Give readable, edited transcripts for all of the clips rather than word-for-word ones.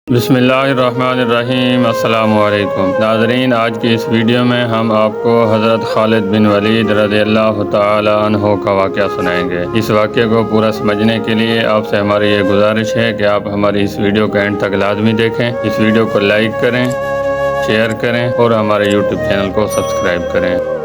बिस्मिल्लाहिर्रहमानिर्रहीम। अस्सलाम वालेकुम नाज़रीन, आज की इस वीडियो में हम आपको हज़रत खालिद बिन वलीद रज़ियल्लाहु ताला अन्हो का वाक़या सुनाएंगे। इस वाक़े को पूरा समझने के लिए आपसे हमारी ये गुजारिश है कि आप हमारी इस वीडियो को एंड तक लाजमी देखें। इस वीडियो को लाइक करें, शेयर करें और हमारे यूट्यूब चैनल को सब्सक्राइब करें।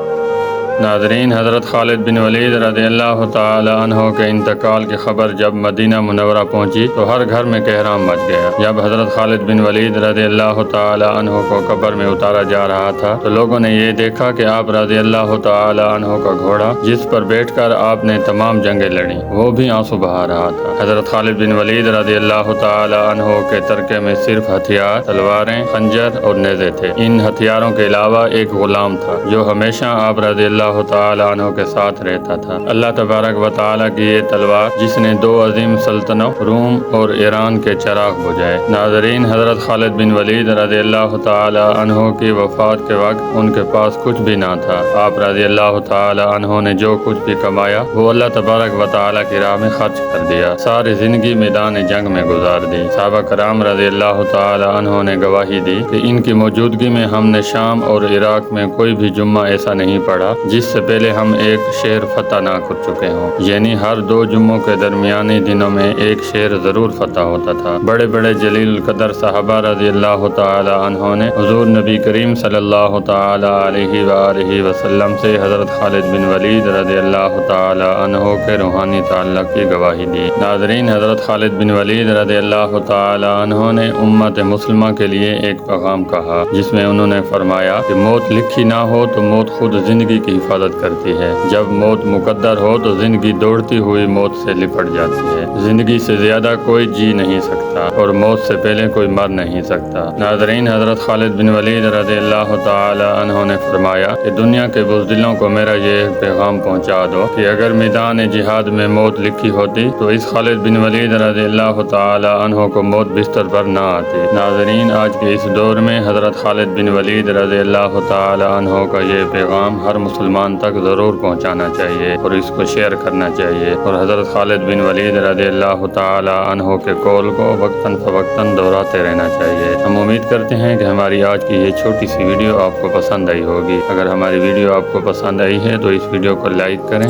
नाज़रीन, हज़रत खालिद बिन वलीद रज़ियल्लाहु ताला अन्हो के इंतकाल की खबर जब मदीना मुनव्वरा पहुंची तो हर घर में कहराम मच गया। जब हज़रत खालिद बिन वलीद रज़ियल्लाहु ताला अन्हो को कब्र में उतारा जा रहा था तो लोगों ने ये देखा कि आप रज़ियल्लाहु ताला अन्हो का घोड़ा, जिस पर बैठकर आपने तमाम जंगें लड़ी, वो भी आंसू बहा रहा था। हज़रत खालिद बिन वलीद रज़ियल्लाहु ताला अन्हो के तरके में सिर्फ हथियार, तलवारें, खंजर और नेज़े थे। इन हथियारों के अलावा एक गुलाम था जो हमेशा आप रज़ियल्लाहु ताला अन्हो के साथ रहता था। अल्लाह तबारक व ताला की ये तलवार जिसने दो अजीम सल्तनों रूम और ईरान के चिराग बुझाए। नाज़रीन, हज़रत खालिद बिन वलीद रज़ियल्लाहु ताला अन्हो की वफ़ात के वक्त उनके पास कुछ भी ना था। आप रज़ियल्लाहु ताला अन्हो ने जो कुछ भी कमाया वो अल्लाह तबारक व ताला की राह में खर्च कर दिया। सारी जिंदगी मैदान जंग में गुजार दी। सहाबा कराम रज़ियल्लाहु ताला अन्हो ने गवाही दी कि इनकी मौजूदगी में हमने शाम और इराक में कोई भी जुम्मा ऐसा नहीं पढ़ा जिससे पहले हम एक शहर फतह ना कर चुके हों। यानी हर दो जुम्मों के दरमियानी दिनों में एक शहर जरूर फतह होता था। बड़े बड़े जलील कदर साहबा रज़ियल्लाहु ताला अन्हो ने हुज़ूर नबी करीम सल्लल्लाहु ताला अलैहि वसल्लम से हज़रत खालिद बिन वलीद रज़ियल्लाहु ताला अन्हो के रूहानी ताल्लुक़ की गवाही दी। नाज़रीन, हज़रत खालिद बिन वलीद रज़ियल्लाहु ताला अन्हो ने उम्मत मुस्लिमा के लिए एक पैगाम कहा जिसमें उन्होंने फरमाया कि मौत लिखी ना हो तो मौत खुद जिंदगी की हिफाजत करती है। जब मौत मुकद्दर हो तो जिंदगी दौड़ती हुई मौत से लिपट जाती है। जिंदगी से ज्यादा कोई जी नहीं सकता और मौत से पहले कोई मर नहीं सकता। नाज़रीन, हज़रत खालिद बिन वलीद रज़ियल्लाहु ताला अन्हो ने फरमाया कि दुनिया के बुज़दिलों को मेरा ये पैगाम पहुँचा दो कि अगर मैदान जिहाद में मौत लिखी होती तो इस खालिद बिन वलीद रज़ियल्लाहु ताला अन्हो को मौत बिस्तर पर ना आती। नाज़रीन, आज के इस दौर में हज़रत खालिद बिन वलीद रज़ियल्लाहु ताला अन्हो का ये पैगाम हर मुसलमान तक ज़रूर पहुँचाना चाहिए और इसको शेयर करना चाहिए और हज़रत खालिद बिन वलीद रज़ियल्लाहु ताला अन्हो के कौल को वक्तन फ़वक्तन दोहराते रहना चाहिए। हम उम्मीद करते हैं कि हमारी आज की ये छोटी सी वीडियो आपको पसंद आई होगी। अगर हमारी वीडियो आपको पसंद आई है तो इस वीडियो को लाइक करें,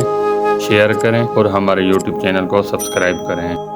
शेयर करें और हमारे यूट्यूब चैनल को सब्सक्राइब करें।